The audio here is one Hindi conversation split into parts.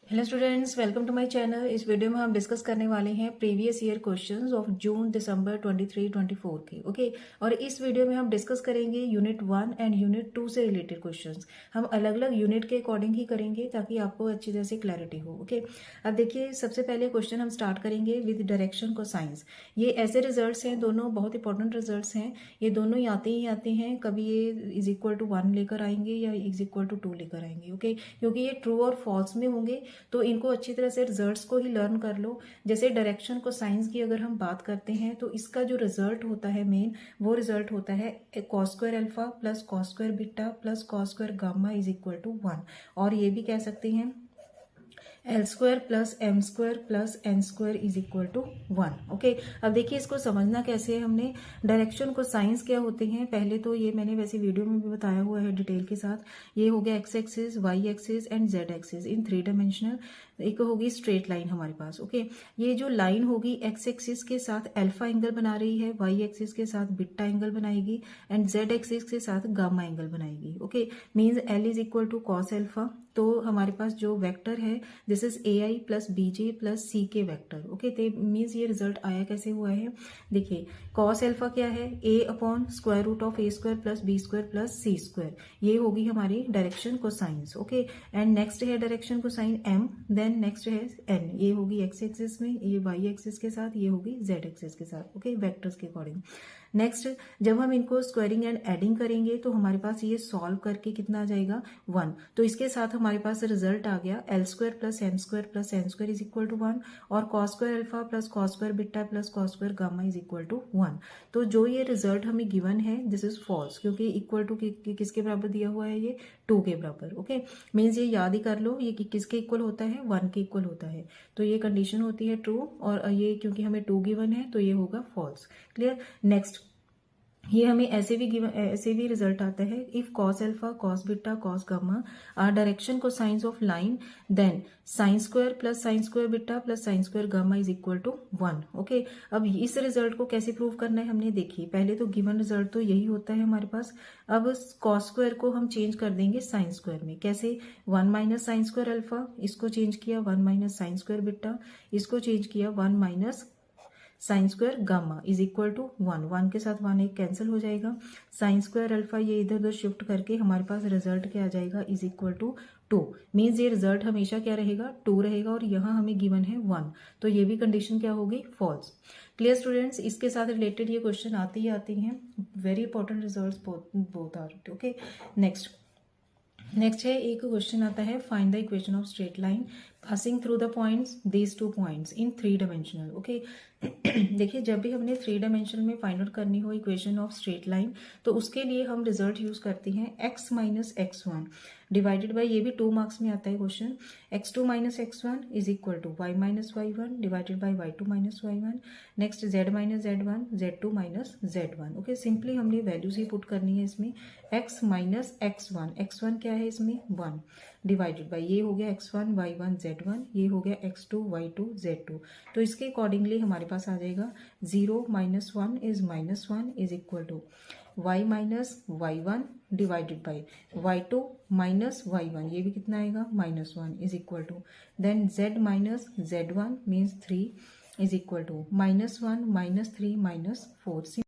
Hello students, welcome to my channel. इस वीडियो में हम डिस्कस करने वाले हैं previous year questions of June December 23-24 के। ओके, और इस वीडियो में हम डिस्कस करेंगे यूनिट 1 एंड यूनिट 2 से रिलेटेड क्वेश्चंस। हम अलग अलग यूनिट के अकॉर्डिंग ही करेंगे ताकि आपको अच्छी तरह से क्लैरिटी हो। ओके, अब देखिए, सबसे पहले क्वेश्चन हम स्टार्ट करेंगे विद डायरेक्शन कोसाइंस। ये ऐसे रिजल्ट हैं, दोनों बहुत इंपॉर्टेंट रिजल्ट हैं। ये दोनों आते ही आते हैं, कभी ये इज इक्वल टू 1 लेकर आएंगे या इज इक्वल टू 2 लेकर आएंगे। ओके, क्योंकि ये ट्रू और फॉल्स में होंगे, तो इनको अच्छी तरह से रिजल्ट्स को ही लर्न कर लो। जैसे डायरेक्शन को साइंस की अगर हम बात करते हैं तो इसका जो रिजल्ट होता है मेन, वो रिजल्ट होता है cos square alpha plus cos square beta plus cos square gamma is equal to 1। और ये भी कह सकते हैं L square plus M square plus N square is equal to 1। Okay, अब देखिए इसको समझना कैसे है हमने। डायरेक्शन को साइंस क्या होते हैं, पहले तो ये मैंने वैसे वीडियो में भी बताया हुआ है डिटेल के साथ। ये हो गया x axis, y axis and z axis in 3 dimensional. एक होगी स्ट्रेट लाइन हमारे पास। ओके, ये जो लाइन होगी एक्स एक्सिस के साथ अल्फा एंगल बना रही है, वाई एक्सिस के साथ बीटा एंगल बनाएगी एंड जेड एक्सिस के साथ गामा एंगल बनाएगी। Okay, means l is equal to cos alpha. तो हमारे पास जो वेक्टर है this is a i plus b j plus c k vector. Okay, तो मीन्स ये रिजल्ट आया कैसे हुआ है, देखिए कॉस एल्फा क्या है, a upon square root of a square plus b square plus c square. ये होगी हमारी direction cosines. Okay, and next है direction cosine m, then next है एन। ये होगी एक्स एक्सिस में, ये वाई एक्सिस के साथ, ये होगी जेड एक्सिस के साथ। ओके, वेक्टर्स के अकॉर्डिंग। नेक्स्ट, जब हम इनको स्क्वायरिंग एंड एडिंग करेंगे तो हमारे पास ये सॉल्व करके कितना आ जाएगा 1। तो इसके साथ हमारे पास रिजल्ट आ गया l square plus N square is equal to 1 और cos square alpha plus cos square beta plus cos square gamma is equal to 1। तो जो ये रिजल्ट हमें गिवन है दिस इज फॉल्स, क्योंकि इक्वल टू किसके बराबर दिया हुआ है, ये 2 के बराबर। ओके, मीन्स ये याद ही कर लो, ये किसके इक्वल होता है, 1 के इक्वल होता है। तो ये कंडीशन होती है ट्रू, और ये क्योंकि हमें 2 गिवन है तो ये होगा फॉल्स। क्लियर। नेक्स्ट, ये हमें ऐसे भी रिजल्ट आता है if cos alpha cos beta cos gamma are direction cosines of line, then sine square plus sine square beta plus sine square gamma is equal to 1। Okay, अब इस रिजल्ट को कैसे प्रूव करना है हमने देखी, पहले तो गिवन रिजल्ट तो यही होता है हमारे पास। अब कॉस स्क्वायर को हम चेंज कर देंगे साइन स्क्वायर में, कैसे 1 माइनस साइन स्क्वायर अल्फा, इसको चेंज किया 1 माइनस साइन स्क्वायर बीटा, इसको चेंज किया 1 minus sine square gamma is equal to 1। 1 के साथ 1 एक कैंसिल हो जाएगा, साइन स्क्वायर अल्फा ये इधर उधर शिफ्ट करके हमारे पास रिजल्ट क्या आ जाएगा, इज इक्वल टू 2। मीन्स ये रिजल्ट हमेशा क्या रहेगा, 2 रहेगा, और यहाँ हमें गिवन है 1, तो ये भी कंडीशन क्या होगी, फॉल्स। क्लियर स्टूडेंट्स, इसके साथ रिलेटेड ये क्वेश्चन आते ही आते हैं, very important result both are. Okay, next है एक क्वेश्चन आता है find the equation of straight line passing through the points these 2 points in 3 dimensional. Okay, देखिए जब भी हमने 3 डायमेंशनल में फाइंड आउट करनी हो इक्वेशन ऑफ स्ट्रेट लाइन, तो उसके लिए हम रिजल्ट यूज करते हैं x minus x1 divided by, ये भी 2 मार्क्स में आता है question, x2 minus x1 is equal to y minus y1 divided by y2 minus y1। Next z minus z1 z2 minus z1। Okay, simply हमने वैल्यूज ही पुट करनी है इसमें, x माइनस x1 क्या है इसमें 1 डिवाइडेड बाई, ये हो गया x1 y1 z1, ये हो गया x2 y2 z2। तो इसके अकॉर्डिंगली हमारे पास आ जाएगा 0 minus 1 is minus 1 is equal to y minus y1 divided by y2 minus y1, ये भी कितना आएगा minus 1 is equal to, then z minus z1 means 3 is equal to minus 1 minus 3 minus 4।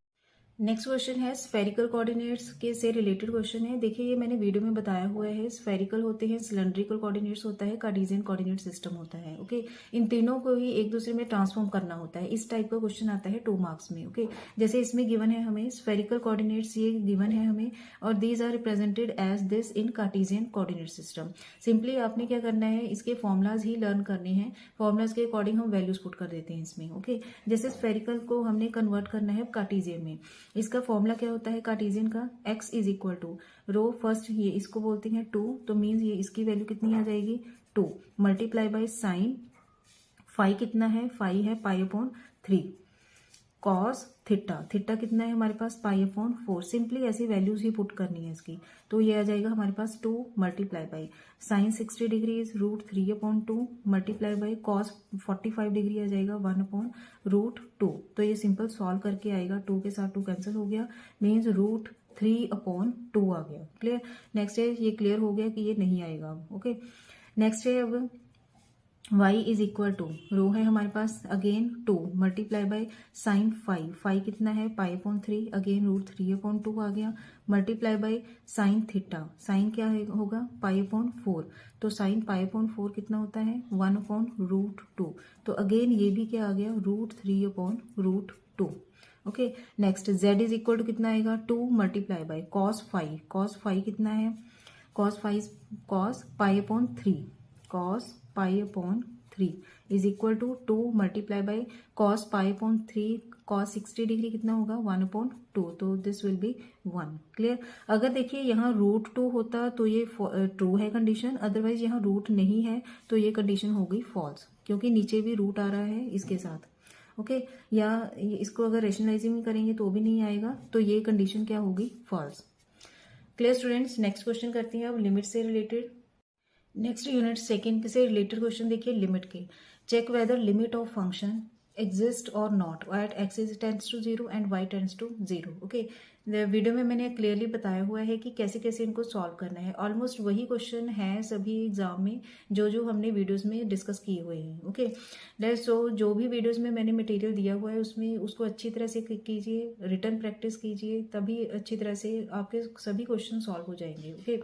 Next question है स्फेरिकल कोऑर्डिनेट्स के से रिलेटेड क्वेश्चन है। देखिए ये मैंने वीडियो में बताया हुआ है, स्फेरिकल होते हैं, सिलेंड्रिकल कोऑर्डिनेट्स होता है, कार्टेशियन कोऑर्डिनेट सिस्टम होता है। ओके, इन तीनों को ही एक दूसरे में ट्रांसफॉर्म करना होता है। इस टाइप का क्वेश्चन आता है 2 मार्क्स में। ओके, जैसे इसमें गिवन है हमें स्फेरिकल कोऑर्डिनेट्स, ये गिवन है हमें, और these are represented as this in Cartesian coordinate system. Simply आपने क्या करना है, इसके फॉर्मुलाज ही लर्न करने हैं, फॉर्मुलाज के अकॉर्डिंग हम वैल्यूज पुट कर देते हैं इसमें। ओके, जैसे स्फेरिकल को हमने कन्वर्ट करना है कार्टेशियन में, इसका फॉर्मूला क्या होता है कार्टेशियन का, x is equal to rho first, ये इसको बोलते हैं 2, तो मीन्स ये इसकी वैल्यू कितनी आ जाएगी 2 मल्टीप्लाई बाई साइन फाई कितना है, फाई है pi upon 3, cos theta, theta कितना है हमारे पास पाई अपॉन 4। सिंपली ऐसी वैल्यूज ही पुट करनी है इसकी, तो ये आ जाएगा हमारे पास 2 multiply by sine 60 degree is root 3 upon 2 multiply by cos 45 degree आ जाएगा 1 अपॉन रूट 2। तो ये सिंपल सॉल्व करके आएगा, 2 के साथ 2 कैंसिल हो गया, मीन्स रूट 3 अपॉन 2 आ गया। क्लियर। नेक्स्ट है, ये क्लियर हो गया कि ये नहीं आएगा। ओके, नेक्स्ट है अब y is equal to rho है हमारे पास again 2 multiply by sine phi कितना है π/3 अगेन √3/2 आ गया multiply by sine theta sine क्या होगा π/4 तो साइन π/4 कितना होता है 1/√2 तो अगेन ये भी क्या आ गया √3/√2 okay. Next z is equal to कितना आएगा 2 मल्टीप्लाई बाय कॉस फाइव कितना है cos π/3 is equal to 2 multiply by cos π/3 cos 60 degree कितना होगा 1/2 तो दिस विल बी 1 क्लियर। अगर देखिए यहाँ √2 होता तो ये ट्रू है कंडीशन, अदरवाइज यहाँ रूट नहीं है तो ये कंडीशन हो गई फॉल्स क्योंकि नीचे भी रूट आ रहा है इसके साथ ओके या इसको अगर रेशनलाइजिंग करेंगे तो भी नहीं आएगा तो ये कंडीशन क्या होगी false. Clear students, next question करते हैं अब लिमिट से रिलेटेड। नेक्स्ट यूनिट सेकंड से रिलेटेड क्वेश्चन देखिए लिमिट के। Check whether limit of function exist और not at x is tends to 0 and y tends to 0 okay. Video में मैंने क्लियरली बताया हुआ है कि कैसे कैसे इनको सॉल्व करना है। ऑलमोस्ट वही क्वेश्चन है सभी एग्जाम में जो जो हमने वीडियोस में डिस्कस किए हुए हैं ओके। सो जो भी वीडियोस में मैंने मटेरियल दिया हुआ है उसमें उसको अच्छी तरह से कीजिए, रिटर्न प्रैक्टिस कीजिए, तभी अच्छी तरह से आपके सभी क्वेश्चन सॉल्व हो जाएंगे ओके।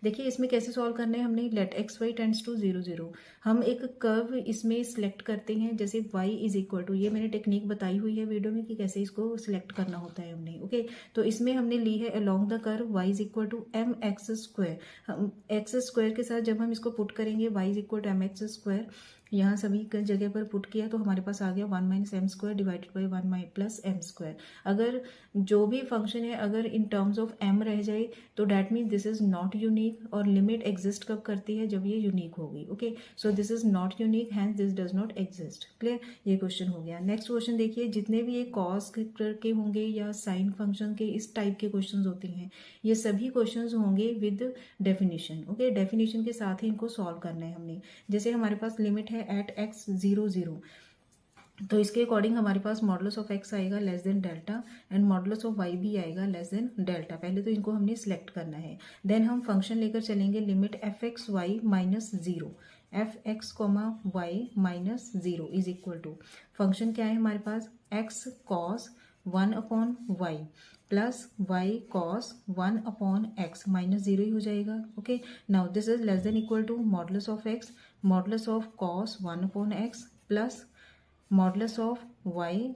देखिए इसमें कैसे सॉल्व करना है, हमने let x y tends to 0 0 हम एक कर्व इसमें सिलेक्ट करते हैं जैसे y इज इक्वल टू, ये मैंने टेक्निक बताई हुई है वीडियो में कि कैसे इसको सिलेक्ट करना होता है हमने ओके। तो इसमें हमने ली है along the curve y is equal to m x square. हम एक्स स्क्वायर के साथ जब हम इसको पुट करेंगे y is equal to m x square यहाँ सभी जगह पर पुट किया तो हमारे पास आ गया 1 minus m square divided by 1 plus M square. अगर जो भी फंक्शन है अगर इन टर्म्स ऑफ एम रह जाए तो that mean this is not unique और लिमिट एग्जिस्ट कब करती है जब ये यूनिक होगी okay. So this is not unique hence this does not exist. Clear, ये क्वेश्चन हो गया। नेक्स्ट क्वेश्चन देखिए, जितने भी ये कॉस के होंगे या साइन फंक्शन के इस टाइप के क्वेश्चन होते हैं ये सभी क्वेश्चन होंगे विद डेफिनेशन ओके। डेफिनेशन के साथ ही इनको सॉल्व करना है हमने। जैसे हमारे पास लिमिट है एट एक्स 0 0 तो इसके अकॉर्डिंग हमारे पास मॉडुलस ऑफ एक्स आएगा less than delta and modulus of y भी आएगा लेस देन डेल्टा। पहले तो इनको हमने सिलेक्ट करना है, देन हम फंक्शन लेकर चलेंगे limit f x y minus 0 f x comma y minus 0 is equal to function क्या है हमारे पास x cos 1/y plus y cos 1/x minus 0 ही हो जाएगा okay. Now this is less than equal to modulus of x modulus of cos 1/x plus modulus of y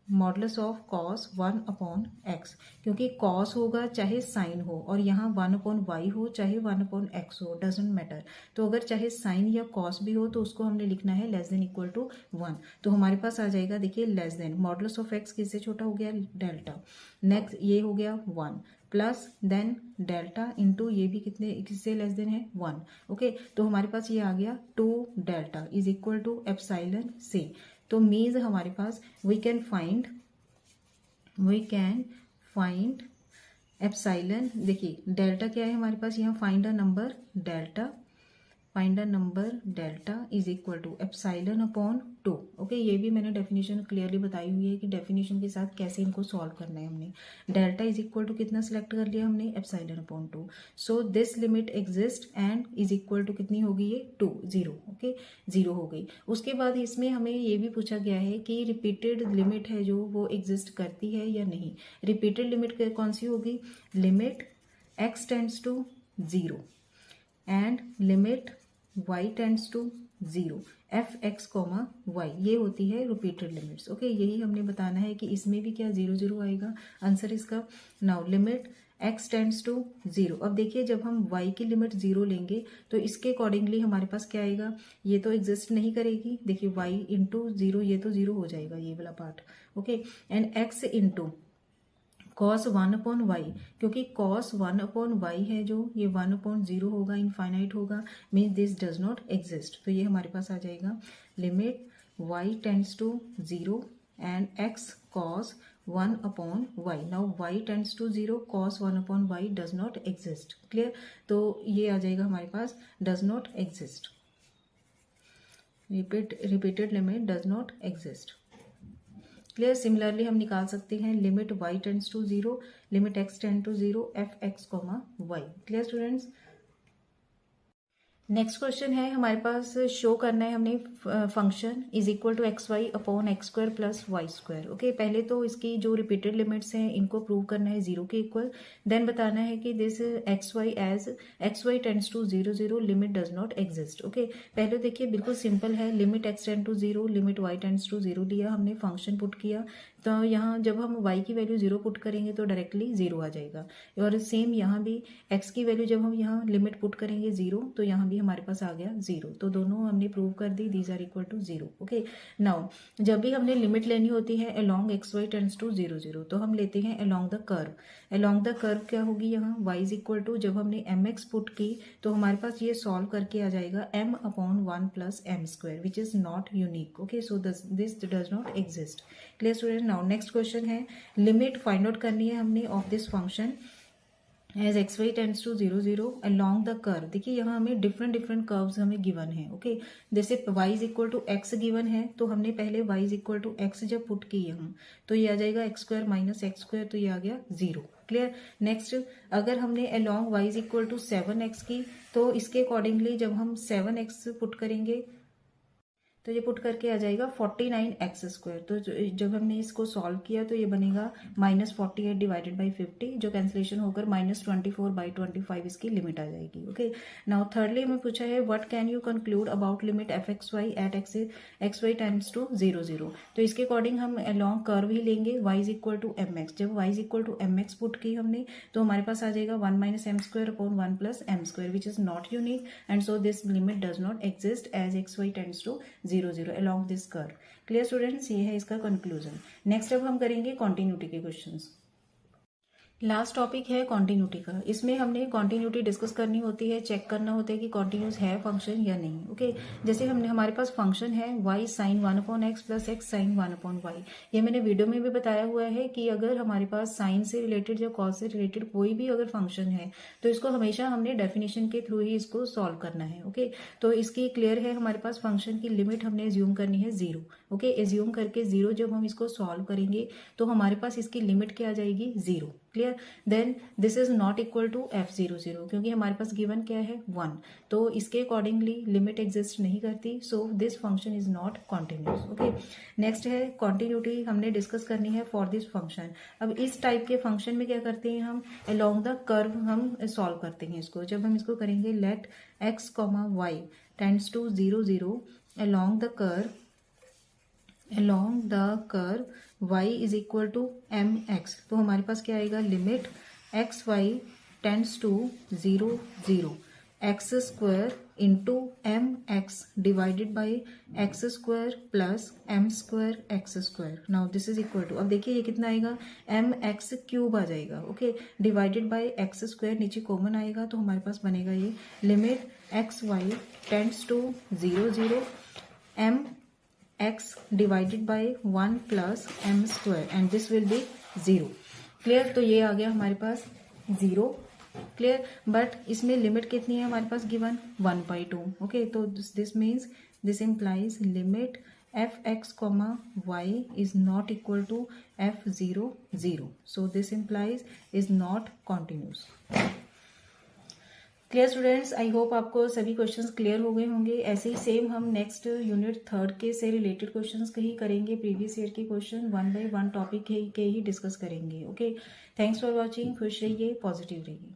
modulus of cos 1/x क्योंकि कॉस होगा चाहे साइन हो और यहाँ 1/y हो चाहे 1/x हो डजेंट मैटर। तो अगर चाहे साइन या कॉस भी हो तो उसको हमने लिखना है लेस देन इक्वल टू 1। तो हमारे पास आ जाएगा देखिए less than modulus of x किससे छोटा हो गया डेल्टा, नेक्स्ट ये हो गया 1 प्लस देन डेल्टा इंटू ये भी किससे लेस देन है 1 ओके। तो हमारे पास ये आ गया 2 delta is equal to epsilon से। तो मीन्स हमारे पास वी कैन फाइंड एप्सिलॉन। देखिए डेल्टा क्या है हमारे पास यहाँ find a number delta is equal to epsilon upon 2 okay. ये भी मैंने डेफिनेशन क्लियरली बताई हुई है कि डेफिनेशन के साथ कैसे इनको सॉल्व करना है। हमने डेल्टा इज इक्वल टू कितना सिलेक्ट कर लिया हमने epsilon upon 2। So this limit exist and is equal to कितनी होगी ये 2 0 ओके 0 हो गई। उसके बाद इसमें हमें ये भी पूछा गया है कि रिपीटेड लिमिट है जो वो एग्जिस्ट करती है या नहीं। रिपीटेड लिमिट कौन सी होगी, limit x tends to 0 and limit y tends to 0 f x comma y, ये होती है रिपीटेड लिमिट्स ओके। यही हमने बताना है कि इसमें भी क्या 0 0 आएगा आंसर इसका। Now limit x tends to 0। अब देखिए जब हम y की लिमिट 0 लेंगे तो इसके अकॉर्डिंगली हमारे पास क्या आएगा, ये तो एग्जिस्ट नहीं करेगी। देखिए y इंटू 0 ये तो 0 हो जाएगा ये वाला part okay. And x into cos 1/y क्योंकि cos 1/y है जो ये 1/0 होगा इनफाइनाइट होगा means this does not exist. तो ये हमारे पास आ जाएगा limit y tends to 0 and x cos 1/y। Now y tends to 0 cos 1/y does not exist. Clear, तो ये आ जाएगा हमारे पास does not exist. Repeated limit does not exist. Clear, similarly हम निकाल सकते हैं limit y tends to 0 limit x tend to 0 f x comma y. Clear students, next question है हमारे पास, शो करना है हमने function is equal to x y upon x square plus y square. Okay, पहले तो इसकी जो रिपीटेड लिमिट्स हैं इनको प्रूव करना है जीरो के इक्वल, देन बताना है कि this x y as x y tends to zero zero limit does not exist. Okay, पहले देखिए बिल्कुल सिंपल है, limit x tend to zero limit y tends to zero लिया हमने, फंक्शन पुट किया, तो यहाँ जब हम y की वैल्यू जीरो पुट करेंगे तो डायरेक्टली जीरो आ जाएगा। और सेम यहाँ भी x की वैल्यू जब हम यहाँ लिमिट पुट करेंगे जीरो तो यहाँ भी हमारे पास आ गया जीरो, तो दोनों हमने प्रूव कर दी, these are equal to zero. Okay, now जब भी हमने लिमिट लेनी होती है along x y tends to zero zero, तो हम लेते हैं along the curve. Along the curve क्या होगी, यहाँ y इज इक्वल टू, जब हमने एम एक्स पुट की तो हमारे पास ये सॉल्व करके आ जाएगा m upon one plus M square which is not unique. Okay, so this does not exist. Clear student? Now next question है, लिमिट फाइंड आउट करनी है हमने of this function as x y tends to zero zero along the curve. देखिए यहाँ हमें डिफरेंट डिफरेंट कर्व्स हमें गिवन है। ओके, जैसे y is equal to x given है तो हमने पहले y is equal to x जब पुट की हम तो ये आ जाएगा x square minus x square, तो ये आ गया जीरो। क्लियर? नेक्स्ट, अगर हमने along y is equal to 7x की तो इसके अकॉर्डिंगली जब हम 7x पुट करेंगे तो ये पुट करके आ जाएगा 49x स्क्वायर। तो जब हमने इसको सॉल्व किया तो ये बनेगा -48 डिवाइडेड बाई 50, जो कैंसिलेशन होकर -24/25 इसकी लिमिट आ जाएगी। ओके, नाउ थर्डली हमें पूछा है what can you conclude about limit f x y at x y tends to zero zero. तो इसके अकॉर्डिंग हम अलोंग कर्व ही लेंगे, y is equal to m x. जब y is equal to m x put की हमने तो हमारे पास आ जाएगा 1 minus m square upon 1 plus M square which is not unique and so this limit does not exist as x y tends to zero zero along this curve. Clear students? ये है इसका कंक्लूजन। नेक्स्ट अब हम करेंगे कॉन्टिन्यूटी के क्वेश्चंस। लास्ट टॉपिक है कॉन्टिन्यूटी का। इसमें हमने कॉन्टिन्यूटी डिस्कस करनी होती है, चेक करना होता है कि कॉन्टिन्यूस है फंक्शन या नहीं। ओके, जैसे हमने हमारे पास फंक्शन है y sine 1 upon x plus x sine 1 upon y. ये मैंने वीडियो में भी बताया हुआ है कि अगर हमारे पास साइन से रिलेटेड या कॉस से रिलेटेड कोई भी अगर फंक्शन है तो इसको हमेशा हमने डेफिनेशन के थ्रू ही इसको सॉल्व करना है। ओके, तो इसकी क्लियर है, हमारे पास फंक्शन की लिमिट हमने एज्यूम करनी है जीरो। ओके, एज्यूम करके जीरो जब हम इसको सॉल्व करेंगे तो हमारे पास इसकी लिमिट क्या आ जाएगी, zero. Clear? Then this is not equal to f zero zero, क्योंकि हमारे पास गिवन क्या है 1, तो इसके अकॉर्डिंगली लिमिट एग्जिस्ट नहीं करती, so this function is not continuous. Okay, next है कॉन्टिन्यूटी हमने डिस्कस करनी है फॉर दिस फंक्शन। अब इस टाइप के फंक्शन में क्या करते हैं हम, अलोंग द कर्व हम सॉल्व करते हैं इसको। जब हम इसको करेंगे let x comma y tends to zero zero along the curve y is equal to m x, तो हमारे पास क्या आएगा, limit x y tends to zero zero x square into m x divided by x square plus M square x square. Now this is equal to, अब देखिए ये कितना आएगा, एम एक्स क्यूब आ जाएगा। Okay, divided by x square नीचे कॉमन आएगा तो हमारे पास बनेगा ये limit x y tends to zero zero m x divided by 1 plus m square and this will be 0. Clear? तो ये आ गया हमारे पास 0। क्लियर? बट इसमें लिमिट कितनी है हमारे पास गिवन 1/2। ओके, तो this means this implies limit f x comma y is not equal to f zero zero, so this implies is not continuous. Clear students? I hope आपको सभी क्वेश्चंस क्लियर हो गए होंगे। ऐसे ही सेम हम नेक्स्ट यूनिट थर्ड के से रिलेटेड क्वेश्चंस ही करेंगे, प्रीवियस ईयर के क्वेश्चन 1 बाय 1 टॉपिक के ही डिस्कस करेंगे। Okay, thanks for watching. खुश रहिए, पॉजिटिव रहिए।